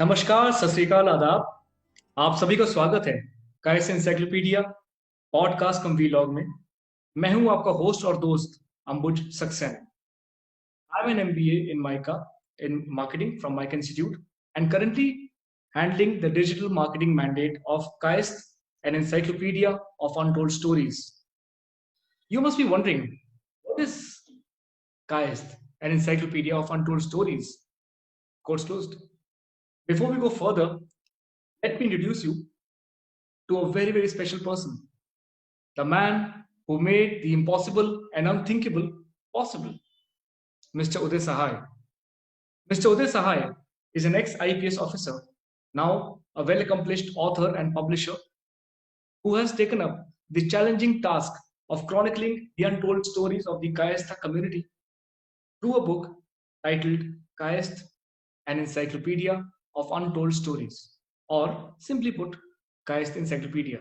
नमस्कार, सत श्री अकाल, आदाब। आप सभी का स्वागत है काइस एनसाइक्लोपीडिया पॉडकास्ट कम वीलॉग में। मैं हूं आपका होस्ट और दोस्त अंबुज Saxena. I'm an MBA in MICA in marketing from MICA Institute and currently handling the digital marketing mandate of KAIST, an encyclopedia of untold stories. You must be wondering, what is KAIST, an encyclopedia of untold stories? Quotes closed. Before we go further, let me introduce you to a very, very special person, the man who made the impossible and unthinkable possible, Mr. Uday Sahai. Mr. Uday Sahai is an ex IPS officer, now a well accomplished author and publisher who has taken up the challenging task of chronicling the untold stories of the Kayastha community through a book titled Kayasth, an encyclopedia of untold stories, or simply put, Kayasth Encyclopedia.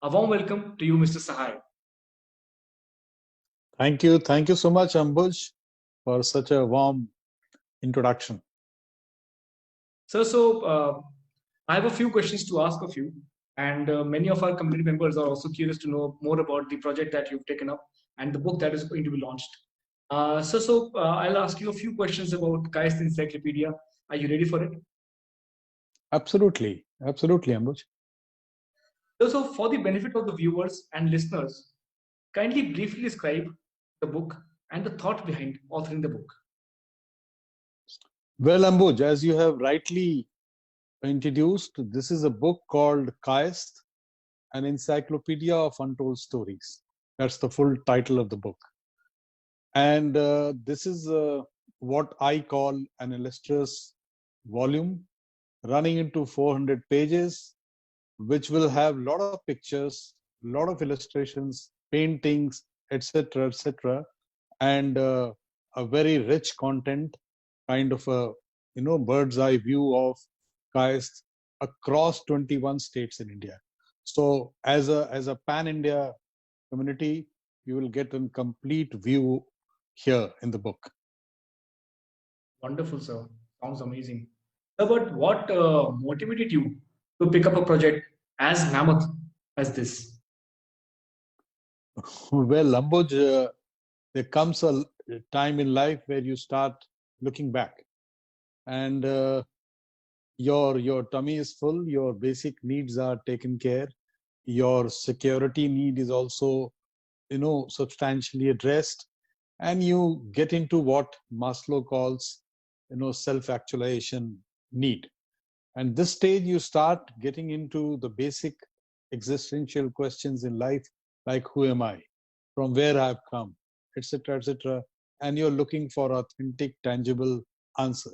A warm welcome to you, Mr. Sahai. Thank you. Thank you so much, Ambuj, for such a warm introduction. Sir, so I have a few questions to ask of you, and many of our community members are also curious to know more about the project that you've taken up and the book that is going to be launched. So I'll ask you a few questions about Kayast Encyclopedia. Are you ready for it? Absolutely. Absolutely, Ambuj. So for the benefit of the viewers and listeners, kindly briefly describe the book and the thought behind authoring the book. Well, Ambuj, as you have rightly introduced, this is a book called Kayast, an encyclopedia of untold stories. That's the full title of the book. And this is what I call an illustrious volume running into 400 pages, which will have a lot of pictures, a lot of illustrations, paintings, etc., etc., and a very rich content, kind of a bird's eye view of Kayast across 21 states in India. So as a pan-India community, you will get a complete view here in the book. Wonderful, sir. Sounds amazing. Sir, but what motivated you to pick up a project as mammoth as this? Well, Ambuj, there comes a time in life where you start looking back, and your tummy is full, your basic needs are taken care, your security need is also substantially addressed, and you get into what Maslow calls self-actualization need. And this stage you start getting into the basic existential questions in life, like who am I, from where I've come, etc., etc., and you're looking for authentic tangible answer.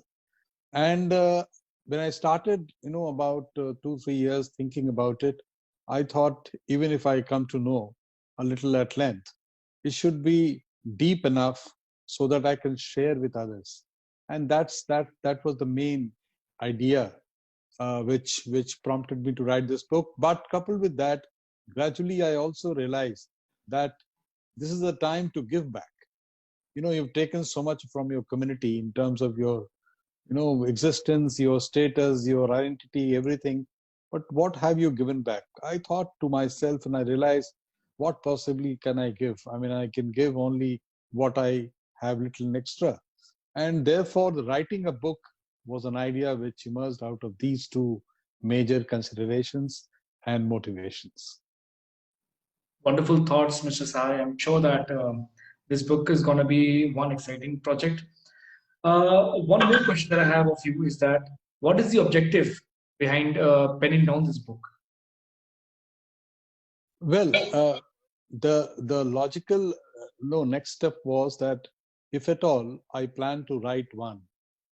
And when I started about 2-3 years thinking about it, I thought, even if I come to know a little at length, it should be deep enough so that I can share with others. And that was the main idea which prompted me to write this book. But coupled with that, gradually I also realized that this is a time to give back. You've taken so much from your community in terms of your existence, your status, your identity, everything. But what have you given back? I thought to myself, and I realized, what possibly can I give? I mean, I can give only what I have little extra. And therefore, writing a book was an idea which emerged out of these two major considerations and motivations. Wonderful thoughts, Mr. Sai. I'm sure that this book is going to be one exciting project. One more question that I have of you is that what is the objective behind penning down this book? Well, the logical next step was that if at all I plan to write one,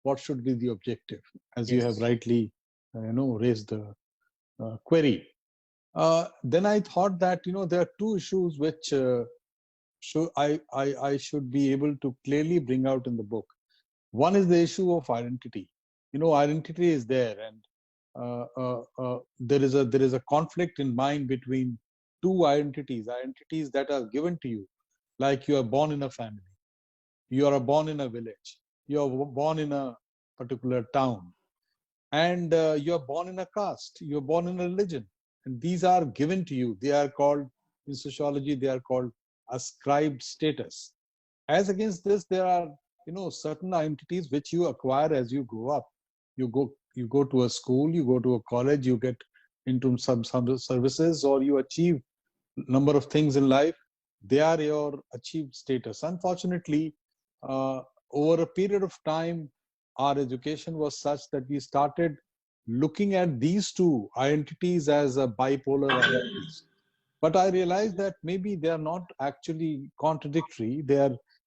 what should be the objective? As you have rightly raised the query. Then I thought that there are two issues which I should be able to clearly bring out in the book. One is the issue of identity. Identity is there, and there is a conflict in mind between two identities that are given to you, like you are born in a family, you are born in a village, you are born in a particular town, and you're born in a caste, you're born in a religion, and these are given to you. They are called, in sociology, they are called ascribed status. As against this, there are, certain identities which you acquire as you grow up. You go to a school, you go to a college, you get into some services, or you achieve number of things in life. They are your achieved status. Unfortunately, uh, over a period of time, our education was such that we started looking at these two identities as a bipolar identities. But I realized that maybe they are not actually contradictory.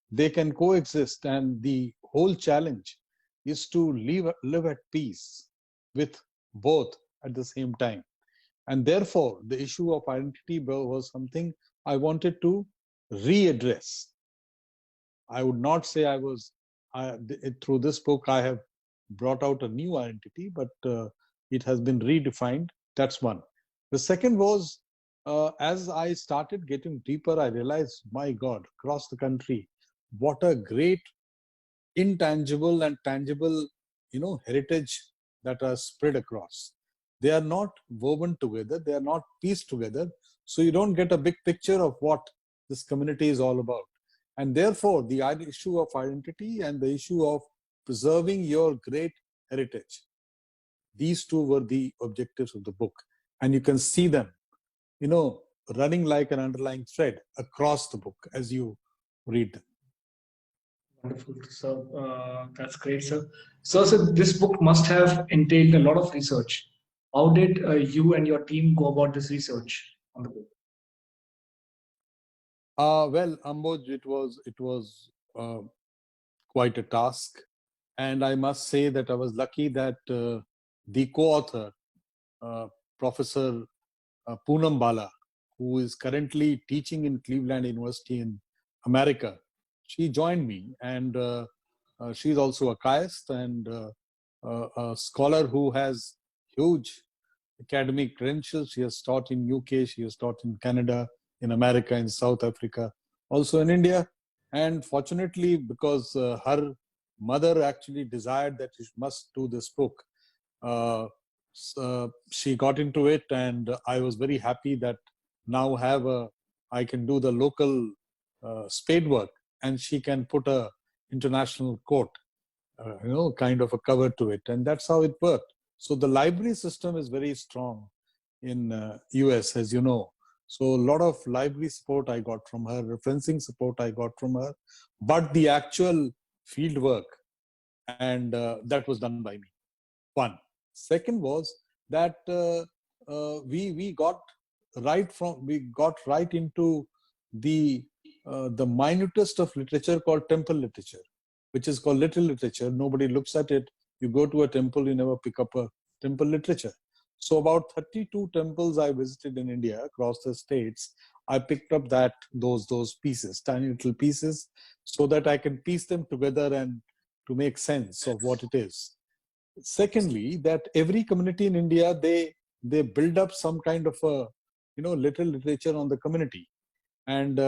They can coexist, and the whole challenge is to live at peace with both at the same time. And therefore, the issue of identity was something I wanted to readdress. I would not say through this book, I have brought out a new identity, but it has been redefined. That's one. The second was, as I started getting deeper, I realized, my God, across the country, what a great intangible and tangible, heritage that are spread across. They are not woven together. They are not pieced together. So you don't get a big picture of what this community is all about. And therefore, the issue of identity and the issue of preserving your great heritage, these two were the objectives of the book. And you can see them, running like an underlying thread across the book as you read them. Wonderful. So that's great, sir. So this book must have entailed a lot of research. How did you and your team go about this research on the book? Well, Amboj, it was quite a task, and I must say that I was lucky that the co-author, Professor Poonam Bala, who is currently teaching in Cleveland University in America, she joined me, and she's also a chiist and a scholar who has huge academic credentials. She has taught in UK, she has taught in Canada, in America, in South Africa, also in India. And fortunately, because her mother actually desired that she must do this book, she got into it, and I was very happy that now I can do the local spade work, and she can put a international quote, kind of a cover to it, and that's how it worked. So the library system is very strong in US, as you know. So a lot of library support I got from her, referencing support I got from her, but the actual field work, and that was done by me. One. Second was that we got right into the minutest of literature called temple literature, which is called little literature. Nobody looks at it. You go to a temple, you never pick up a temple literature. So about 32 temples I visited in India across the states, I picked up those pieces, tiny little pieces, so that I can piece them together and to make sense of what it is. Secondly, that every community in India, they build up some kind of a little literature on the community. And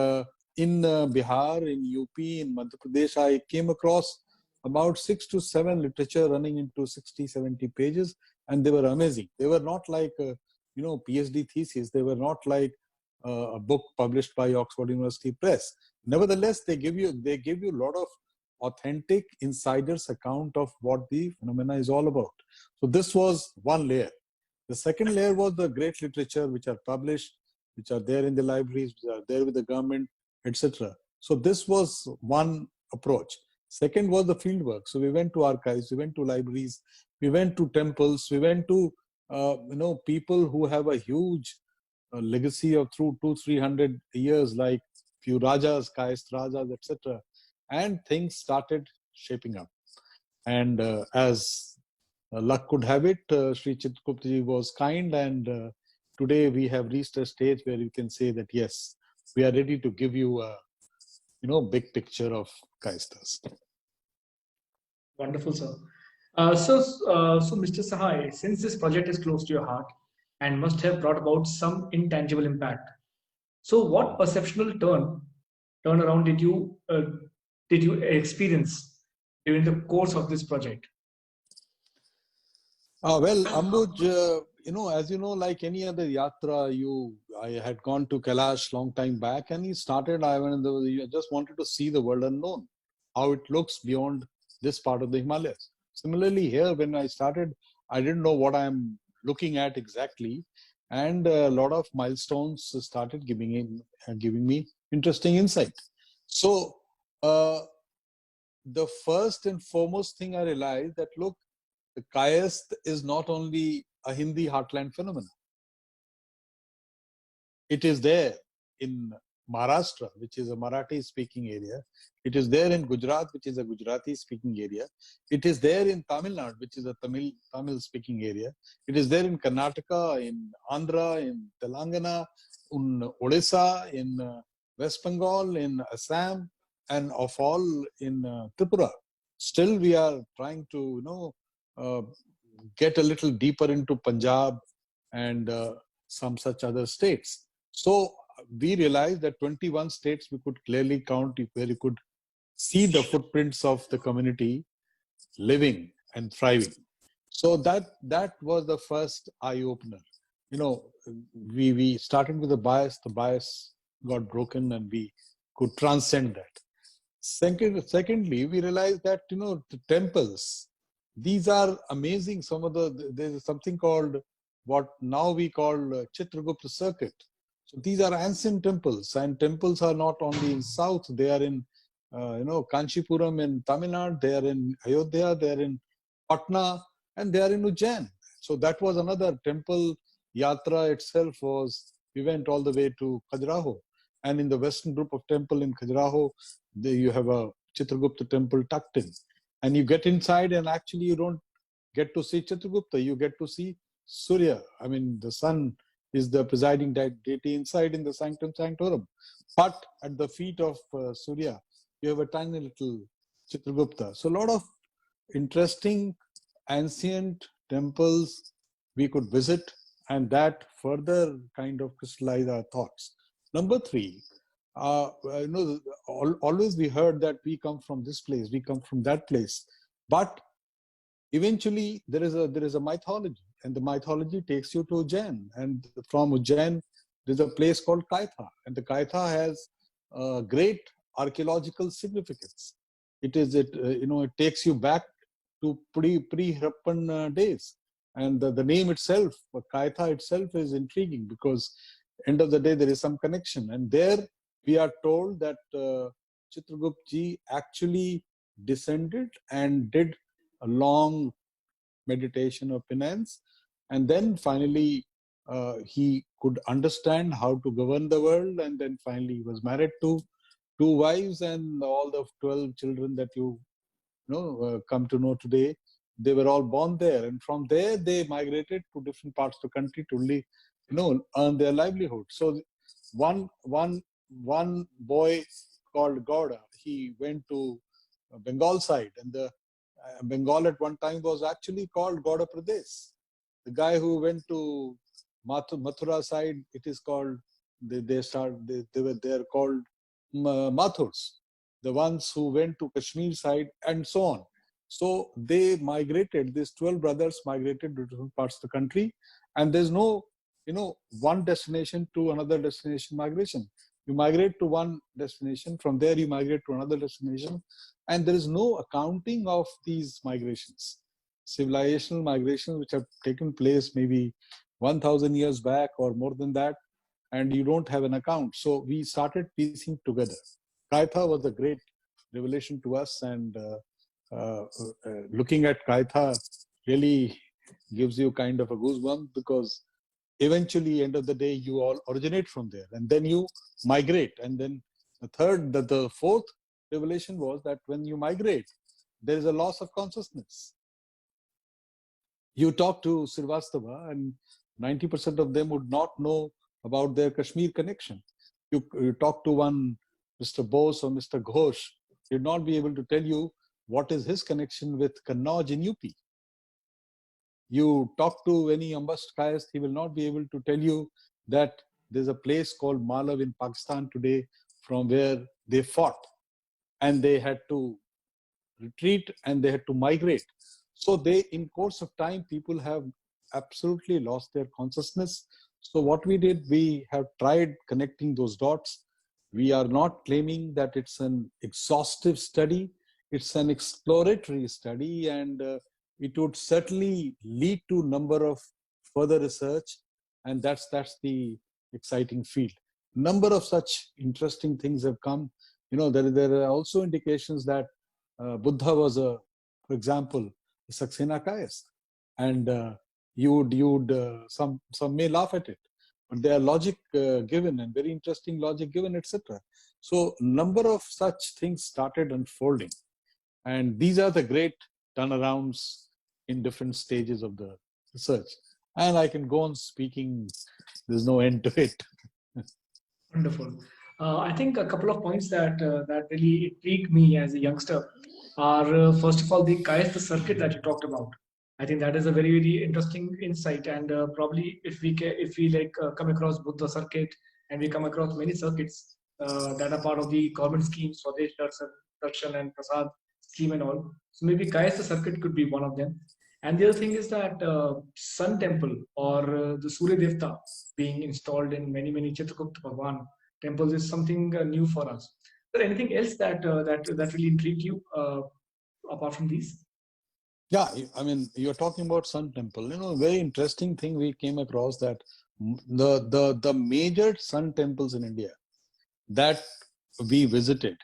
in Bihar, in UP, in Madhya Pradesh, I came across about 6 to 7 literature running into 60, 70 pages, and they were amazing. They were not like PhD thesis. They were not like a book published by Oxford University Press. Nevertheless, they give you a lot of authentic insider's account of what the phenomena is all about. So this was one layer. The second layer was the great literature which are published, which are there in the libraries, which are there with the government, etc. So this was one approach. Second was the field work. So we went to archives, we went to libraries, we went to temples, we went to people who have a huge legacy of through 200-300 years, like few rajas, caste rajas, etc. And things started shaping up. And as luck could have it, Sri Chitragupta was kind, and today we have reached a stage where you can say that yes, we are ready to give you a big picture of Caistas. Wonderful, sir. So Mr. Sahai, since this project is close to your heart and must have brought about some intangible impact, so what perceptual turnaround did you experience during the course of this project? Well, Ambuj, as you know, like any other yatra, I had gone to Kailash long time back, and he started. I just wanted to see the world unknown, how it looks beyond this part of the Himalayas. Similarly, here when I started, I didn't know what I'm looking at exactly, and a lot of milestones started giving me interesting insight. So, uh, the first and foremost thing I realized that look, the Kayast is not only a Hindi heartland phenomenon. It is there in Maharashtra, which is a Marathi speaking area. It is there in Gujarat, which is a Gujarati speaking area. It is there in Tamil Nadu, which is a Tamil speaking area. It is there in Karnataka, in Andhra, in Telangana, in Odisha, in West Bengal, in Assam, and of all in Tripura. Still, we are trying to, uh, get a little deeper into Punjab and some such other states. So we realized that 21 states we could clearly count where you could see the footprints of the community living and thriving. So that was the first eye opener. We started with a bias. The bias got broken, and we could transcend that. Secondly, we realized that the temples, these are amazing. There's something called what now we call Chitragupta circuit. So these are ancient temples, and temples are not only in south; they are in Kanchipuram in Tamil Nadu, they are in Ayodhya, they are in Patna, and they are in Ujjain. So that was another temple yatra itself. We went all the way to Khajuraho, and in the western group of temple in Khajuraho, you have a Chitragupta temple tucked in, and you get inside, and actually you don't get to see Chitragupta, you get to see Surya. I mean, the sun is the presiding deity inside in the sanctum sanctorum. But at the feet of Surya, you have a tiny little Chitragupta. So a lot of interesting ancient temples we could visit, and that further kind of crystallize our thoughts. Number three, always we heard that we come from this place, we come from that place, but eventually there is a mythology, and the mythology takes you to Ujjain, and from Ujjain there's a place called Kaitha, and the Kaitha has great archaeological significance. It takes you back to pre-Harappan days, and the name itself, Kaitha itself, is intriguing because end of the day there is some connection, and there we are told that Chitragupta ji actually descended and did a long meditation of penance, and then finally he could understand how to govern the world, and then finally he was married to two wives, and all the 12 children that you come to know today, they were all born there, and from there they migrated to different parts of the country to live, earn their livelihood. So one boy called Gauda, he went to Bengal side, and the Bengal at one time was actually called Gauda Pradesh. The guy who went to Mathura side, it is called, they were called Mathurs. The ones who went to Kashmir side, and so on. So they migrated, these 12 brothers migrated to different parts of the country, and there's no, one destination to another destination migration. You migrate to one destination, from there you migrate to another destination, and there is no accounting of these migrations. Civilizational migrations which have taken place maybe 1,000 years back or more than that, and you don't have an account. So we started piecing together. Kaitha was a great revelation to us, and looking at Kaitha really gives you kind of a goosebump, because eventually, end of the day, you all originate from there, and then you migrate. And then the fourth revelation was that when you migrate, there is a loss of consciousness. You talk to Srivastava, and 90% of them would not know about their Kashmir connection. You talk to one Mr. Bose or Mr. Ghosh, he'd not be able to tell you what is his connection with Kannauj in UP. You talk to any Ambast Kayast, he will not be able to tell you that there's a place called Malav in Pakistan today from where they fought, and they had to retreat and they had to migrate. So they, in course of time, people have absolutely lost their consciousness. So what we did, we have tried connecting those dots. We are not claiming that it's an exhaustive study. It's an exploratory study, and it would certainly lead to number of further research, and that's the exciting field. Number of such interesting things have come. There are also indications that Buddha was for example, Saxena Kayas, and some may laugh at it, but there are logic given and very interesting logic given, etc. So number of such things started unfolding, and these are the great turnarounds in different stages of the research. And I can go on speaking; there's no end to it. Wonderful. I think a couple of points that really intrigued me as a youngster are first of all the Kayastha circuit that you talked about. I think that is a very interesting insight, and probably if we like come across Buddha circuit and we come across many circuits that are part of the government schemes, Swadesh Darshan and Prasad scheme and all. So maybe Kayastha circuit could be one of them. And the other thing is that Sun Temple or the Surya Devta being installed in many Chitragupta Bhagwan temples is something new for us. Is there anything else that really intrigued you apart from these? Yeah, I mean, you're talking about Sun Temple. Very interesting thing we came across that the major Sun temples in India that we visited,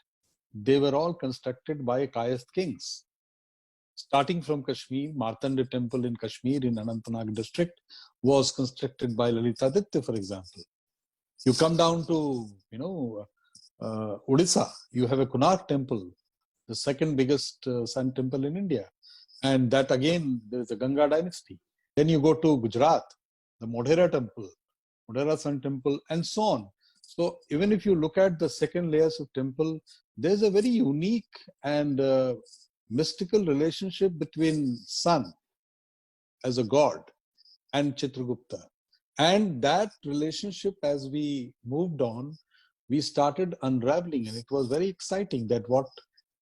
they were all constructed by Kayast kings. Starting from Kashmir, Martanda Temple in Kashmir in Anantnag district was constructed by Lalitaditya, for example. You come down to, Odisha, you have a Konark Temple, the second biggest Sun temple in India. And that again, there is a Ganga dynasty. Then you go to Gujarat, the Modhera Temple, Modhera Sun Temple, and so on. So even if you look at the second layers of temple, there's a very unique and mystical relationship between Sun as a god and Chitragupta. And that relationship, as we moved on, we started unraveling, and it was very exciting that what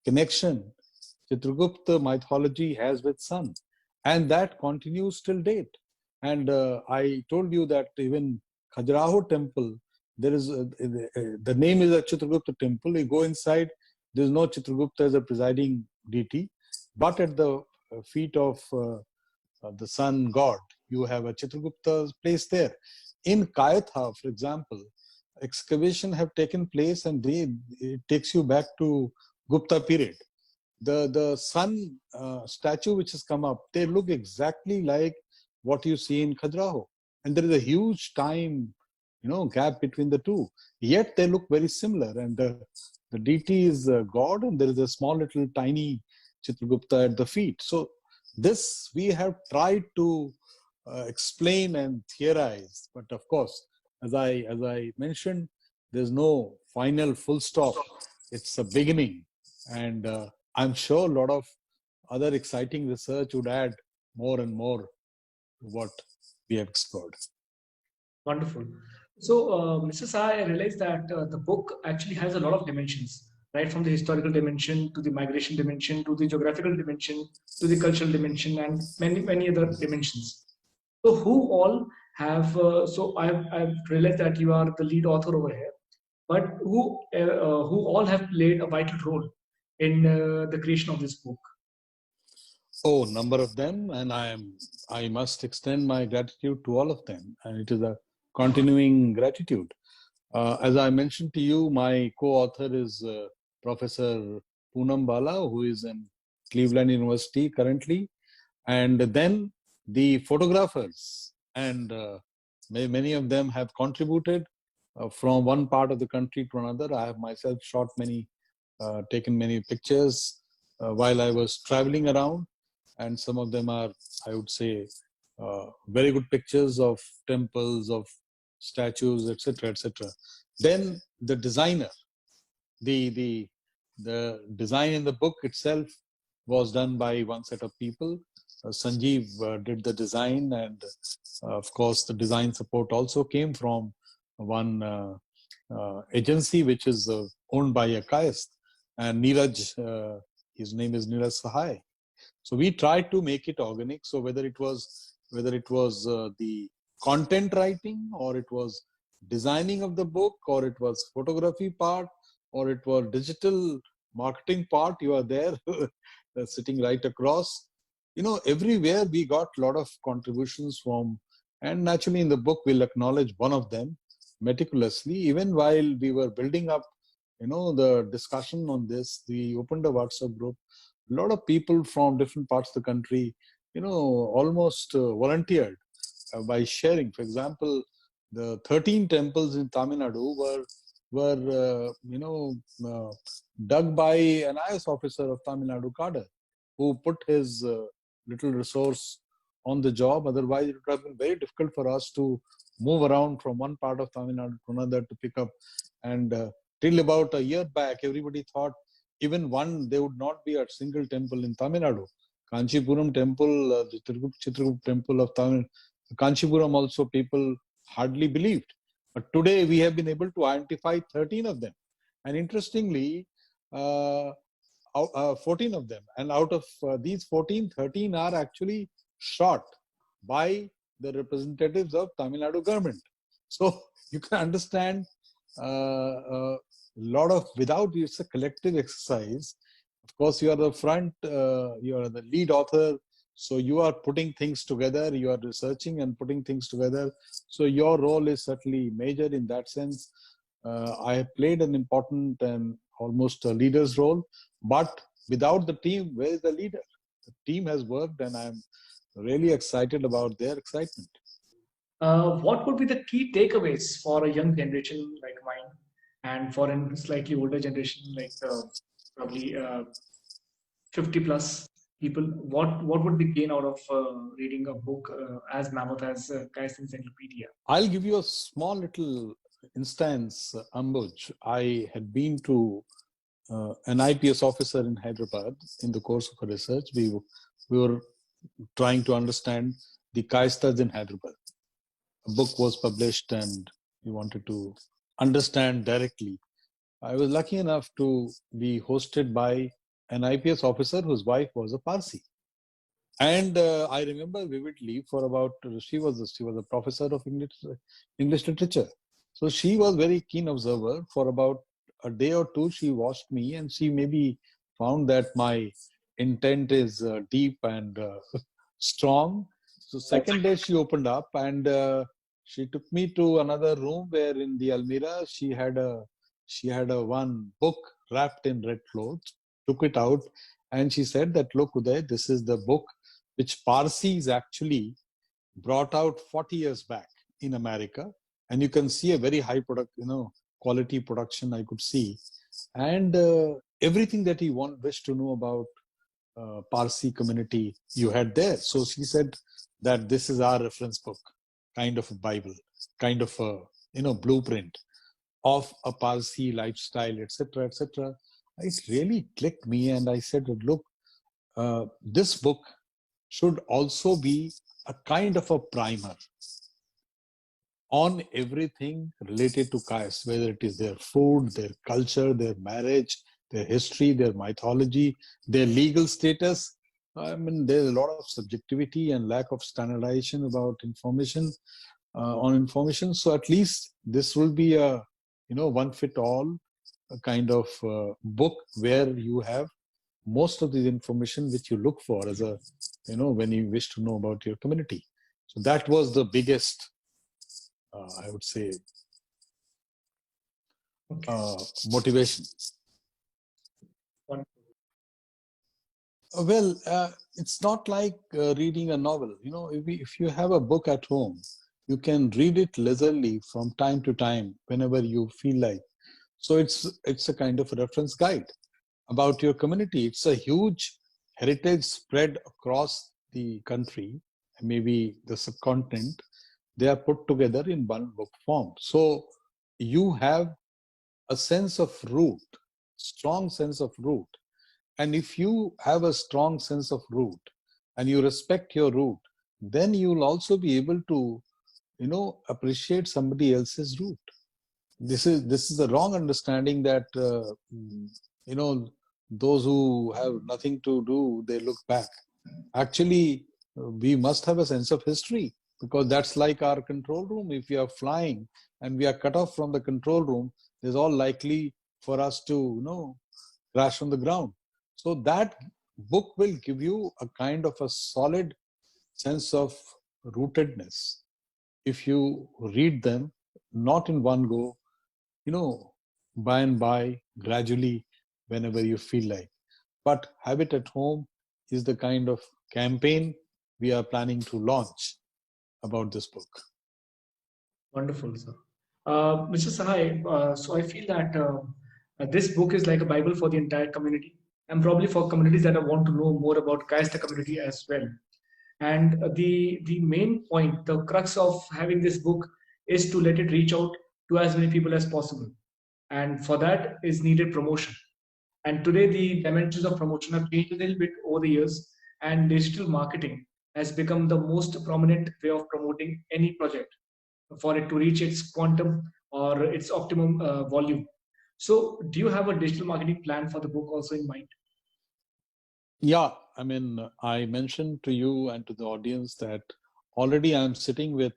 connection Chitragupta mythology has with Sun, and that continues till date. And I told you that even Khajuraho temple, there is the name is a Chitragupta temple. You go inside, there is no Chitragupta as a presiding deity, but at the feet of the sun god, you have a Chitragupta place there. In Kayatha, for example, excavation have taken place, and it takes you back to Gupta period. The sun statue which has come up, they look exactly like what you see in Khajuraho, and there is a huge time gap between the two, yet they look very similar. And the deity is god, and there is a small little tiny Chitragupta at the feet. So this we have tried to explain and theorize, but of course, as I mentioned, there's no final full stop. It's a beginning, and I'm sure a lot of other exciting research would add more and more to what we have explored. Wonderful. So, Mr. Saha, I realized that the book actually has a lot of dimensions, right? From the historical dimension to the migration dimension to the geographical dimension to the cultural dimension and many other dimensions. So, who all have? I've realized that you are the lead author over here, but who all have played a vital role in the creation of this book? Oh, number of them, and I must extend my gratitude to all of them, and it is a continuing gratitude. As I mentioned to you, my co-author is Professor Poonam Bala, who is in Cleveland University currently, and then the photographers, and many of them have contributed from one part of the country to another. I have myself taken many pictures while I was traveling around, and some of them are, I would say, very good pictures of temples, of statues, etc., etc. Then the designer, the design in the book itself was done by one set of people. Sanjeev did the design, and of course the design support also came from one agency which is owned by a Kayast, and Neeraj, his name is Neeraj Sahai. So we tried to make it organic. So whether it was the content writing, or it was designing of the book, or it was photography part, or it was digital marketing part, you are there sitting right across. Everywhere we got a lot of contributions from, and naturally in the book we'll acknowledge one of them meticulously. Even while we were building up, the discussion on this, we opened a WhatsApp group. A lot of people from different parts of the country, almost volunteered by sharing. For example, the 13 temples in Tamil Nadu were dug by an IS officer of Tamil Nadu cadre, who put his little resource on the job. Otherwise, it would have been very difficult for us to move around from one part of Tamil Nadu to another to pick up. And till about a year back, everybody thought even there would not be a single temple in Tamil Nadu. Kanchipuram temple, the Chitrakupt temple of Tamil, Kanchipuram also people hardly believed. But today we have been able to identify 13 of them. And interestingly, 14 of them. And out of these 14, 13 are actually shot by the representatives of Tamil Nadu government. So you can understand a lot of, it's a collective exercise. Of course, you are the front, you are the lead author. So you are putting things together, you are researching and putting things together. So your role is certainly major in that sense. I have played an important and almost a leader's role, but without the team, where is the leader? The team has worked, and I'm really excited about their excitement. What would be the key takeaways for a young generation like mine, and for a slightly older generation like probably 50 plus people? What would be gain out of reading a book as mammoth as Kai's Encyclopedia? I'll give you a small little instance, Ambuj. I had been to an IPS officer in Hyderabad in the course of a research. We were trying to understand the Kaistas in Hyderabad. A book was published and we wanted to understand directly. I was lucky enough to be hosted by an IPS officer whose wife was a Parsi. And I remember vividly for about, she was a professor of English literature. So she was very keen observer. For about a day or two, she watched me and she maybe found that my intent is deep and strong. So second day she opened up and she took me to another room where in the Almirah she had a one book wrapped in red clothes, took it out, and she said that, look, Uday, this is the book which Parsis actually brought out 40 years back in America. And you can see a very high quality production I could see. And everything that he wished to know about Parsi community you had there. So she said that this is our reference book, kind of a Bible, kind of a blueprint of a Parsi lifestyle, etc., etc. It really clicked me, and I said, look, this book should also be a kind of a primer on everything related to Kais, whether it is their food, their culture, their marriage, their history, their mythology, their legal status. I mean, there's a lot of subjectivity and lack of standardization about information, on information. So at least this will be a, one fit all kind of book where you have most of the information which you look for as a, when you wish to know about your community. So that was the biggest, I would say, motivation. Well, it's not like reading a novel. If you have a book at home, you can read it leisurely from time to time whenever you feel like. So it's a kind of a reference guide about your community. It's a huge heritage spread across the country, maybe the subcontinent. They are put together in one book form. So you have a sense of root, strong sense of root. And if you have a strong sense of root and you respect your root, then you'll also be able to, appreciate somebody else's root. This is the wrong understanding that, those who have nothing to do, they look back. Actually, we must have a sense of history, because that's like our control room. If we are flying and we are cut off from the control room, there's all likely for us to, crash on the ground. So that book will give you a kind of a solid sense of rootedness if you read them, not in one go, by and by, gradually, whenever you feel like. But Habit at Home is the kind of campaign we are planning to launch about this book. Wonderful, sir. Mr. Sahai, so I feel that this book is like a Bible for the entire community, and probably for communities that want to know more about Kayastha community as well. And the main point, the crux of having this book is to let it reach out to as many people as possible. And for that is needed promotion. And today the dimensions of promotion have changed a little bit over the years, and digital marketing has become the most prominent way of promoting any project for it to reach its quantum or its optimum volume. So, do you have a digital marketing plan for the book also in mind? Yeah, I mean, I mentioned to you and to the audience that already I'm sitting with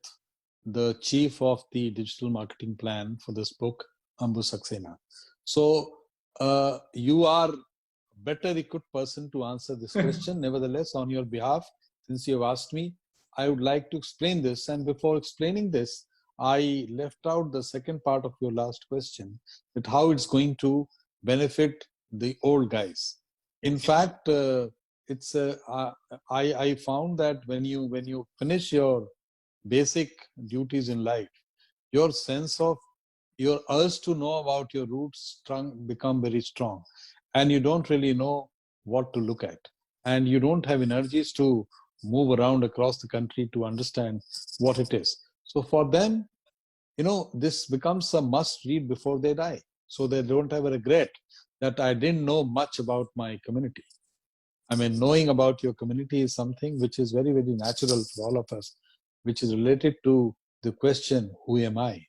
the chief of the digital marketing plan for this book, Ambuj Saxena. So you are better equipped person to answer this question. Nevertheless, on your behalf, since you have asked me, I would like to explain this. And before explaining this, I left out the second part of your last question, that how it's going to benefit the old guys. In fact, I found that when you finish your basic duties in life, your sense of your urge to know about your roots become very strong, and you don't really know what to look at, and you don't have energies to move around across the country to understand what it is. So for them, this becomes a must read before they die, so they don't have a regret that I didn't know much about my community. I mean, knowing about your community is something which is very, very natural for all of us, which is related to the question, who am I?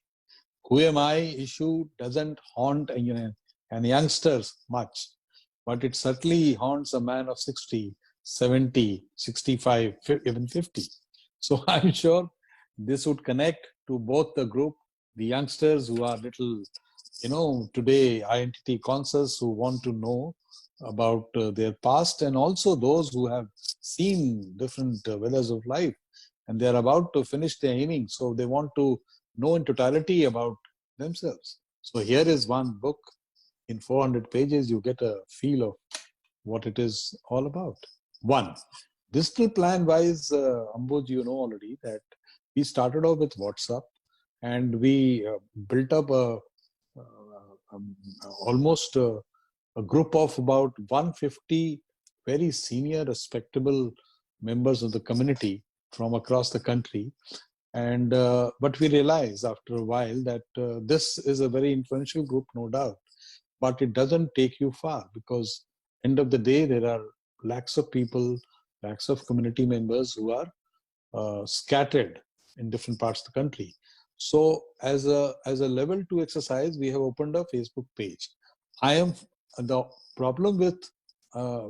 Who am I issue doesn't haunt and youngsters much, but it certainly haunts a man of 60, 70, 65, even 50. So I'm sure this would connect to both the group, the youngsters who are little, today identity conscious, who want to know about their past, and also those who have seen different weathers of life and they're about to finish their innings, so they want to know in totality about themselves. So here is one book in 400 pages. You get a feel of what it is all about. One, digital plan wise, Ambuj, you know already that we started off with WhatsApp, and we built up almost a group of about 150 very senior, respectable members of the community from across the country. And but we realized after a while that this is a very influential group, no doubt, but it doesn't take you far, because end of the day there are lakhs of people, lakhs of community members who are scattered in different parts of the country. So as a level 2 exercise, we have opened a Facebook page. I am the problem with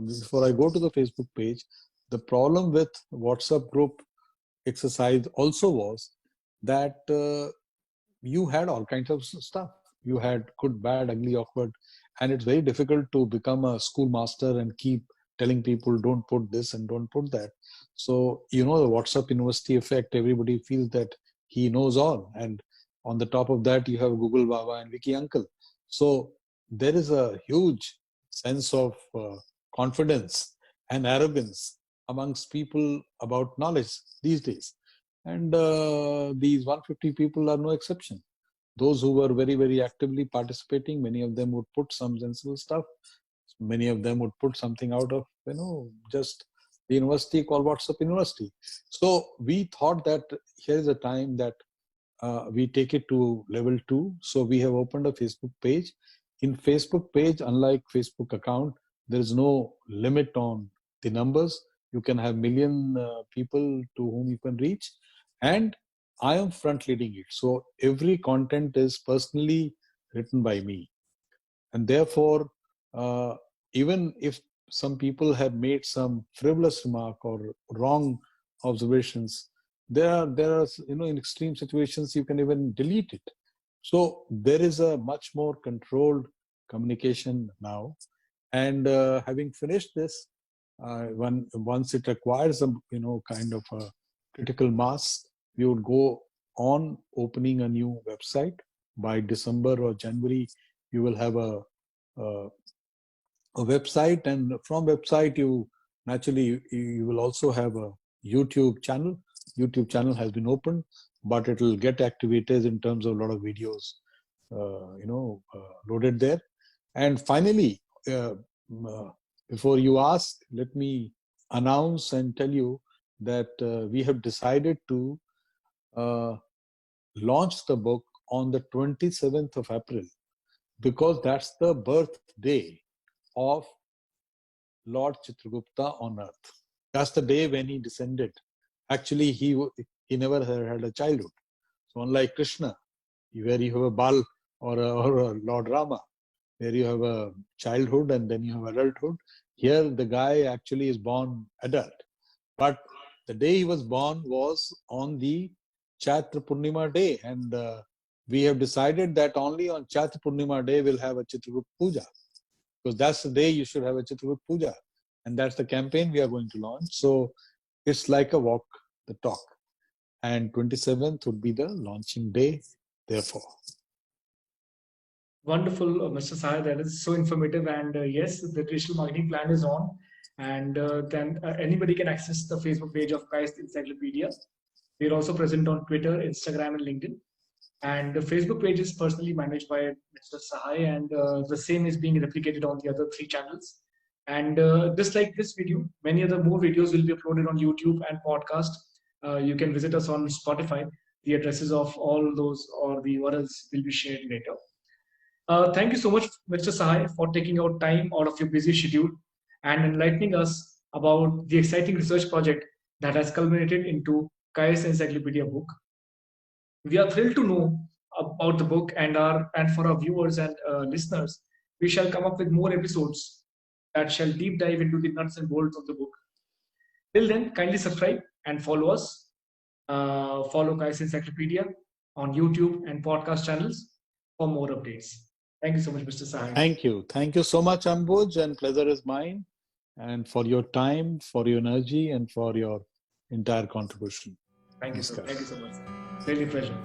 before I go to the Facebook page, the problem with WhatsApp group exercise also was that you had all kinds of stuff. You had good, bad, ugly, awkward, and it's very difficult to become a schoolmaster and keep telling people don't put this and don't put that. So the WhatsApp university effect. Everybody feels that he knows all, and on the top of that, you have Google Baba and Wiki Uncle. So there is a huge sense of confidence and arrogance amongst people about knowledge these days. And these 150 people are no exception. Those who were very, very actively participating, many of them would put some sensible stuff. Many of them would put something out of, just the university called WhatsApp University. So we thought that here is a time that we take it to level 2. So we have opened a Facebook page. In Facebook page, unlike Facebook account, there is no limit on the numbers. You can have million people to whom you can reach. And I am front leading it. So every content is personally written by me. And therefore, even if some people have made some frivolous remark or wrong observations, there are in extreme situations you can even delete it. So there is a much more controlled communication now. And having finished this, once it acquires a kind of a critical mass, we would go on opening a new website. By December or January, you will have a website, and from website you naturally you will also have a YouTube channel. YouTube channel has been opened, but it will get activated in terms of a lot of videos loaded there. And finally, before you ask, let me announce and tell you that we have decided to launch the book on the 27th of April, because that's the birthday of Lord Chitragupta on earth. That's the day when he descended. Actually, he never had a childhood. So unlike Krishna, where you have a Bal or a Lord Rama, where you have a childhood and then you have adulthood, here the guy actually is born adult. But the day he was born was on the Chaitra Purnima day, and we have decided that only on Chaitra Purnima day we'll have a Chitragupta Puja, because that's the day you should have a Chitragupta Puja, and that's the campaign we are going to launch. So it's like a walk the talk, and 27th would be the launching day, therefore. Wonderful, Mr. Sahai. That is so informative. And yes, the digital marketing plan is on. And then anybody can access the Facebook page of KAIST Encyclopedia. We're also present on Twitter, Instagram, and LinkedIn. And the Facebook page is personally managed by Mr. Sahai, and the same is being replicated on the other 3 channels. And just like this video, many other more videos will be uploaded on YouTube and podcast. You can visit us on Spotify. The addresses of all those or the URLs will be shared later. Thank you so much, Mr. Sahai, for taking out time out of your busy schedule and enlightening us about the exciting research project that has culminated into KAIST Encyclopedia book. We are thrilled to know about the book, and for our viewers and listeners, we shall come up with more episodes that shall deep dive into the nuts and bolts of the book. Till then, kindly subscribe and follow us. Follow KAIST Encyclopedia on YouTube and podcast channels for more updates. Thank you so much, Mr. Sahai. Thank you. Thank you so much, Ambuj, and pleasure is mine. And for your time, for your energy, and for your entire contribution. Thank you, sir. Thank you so much. Really pleasure.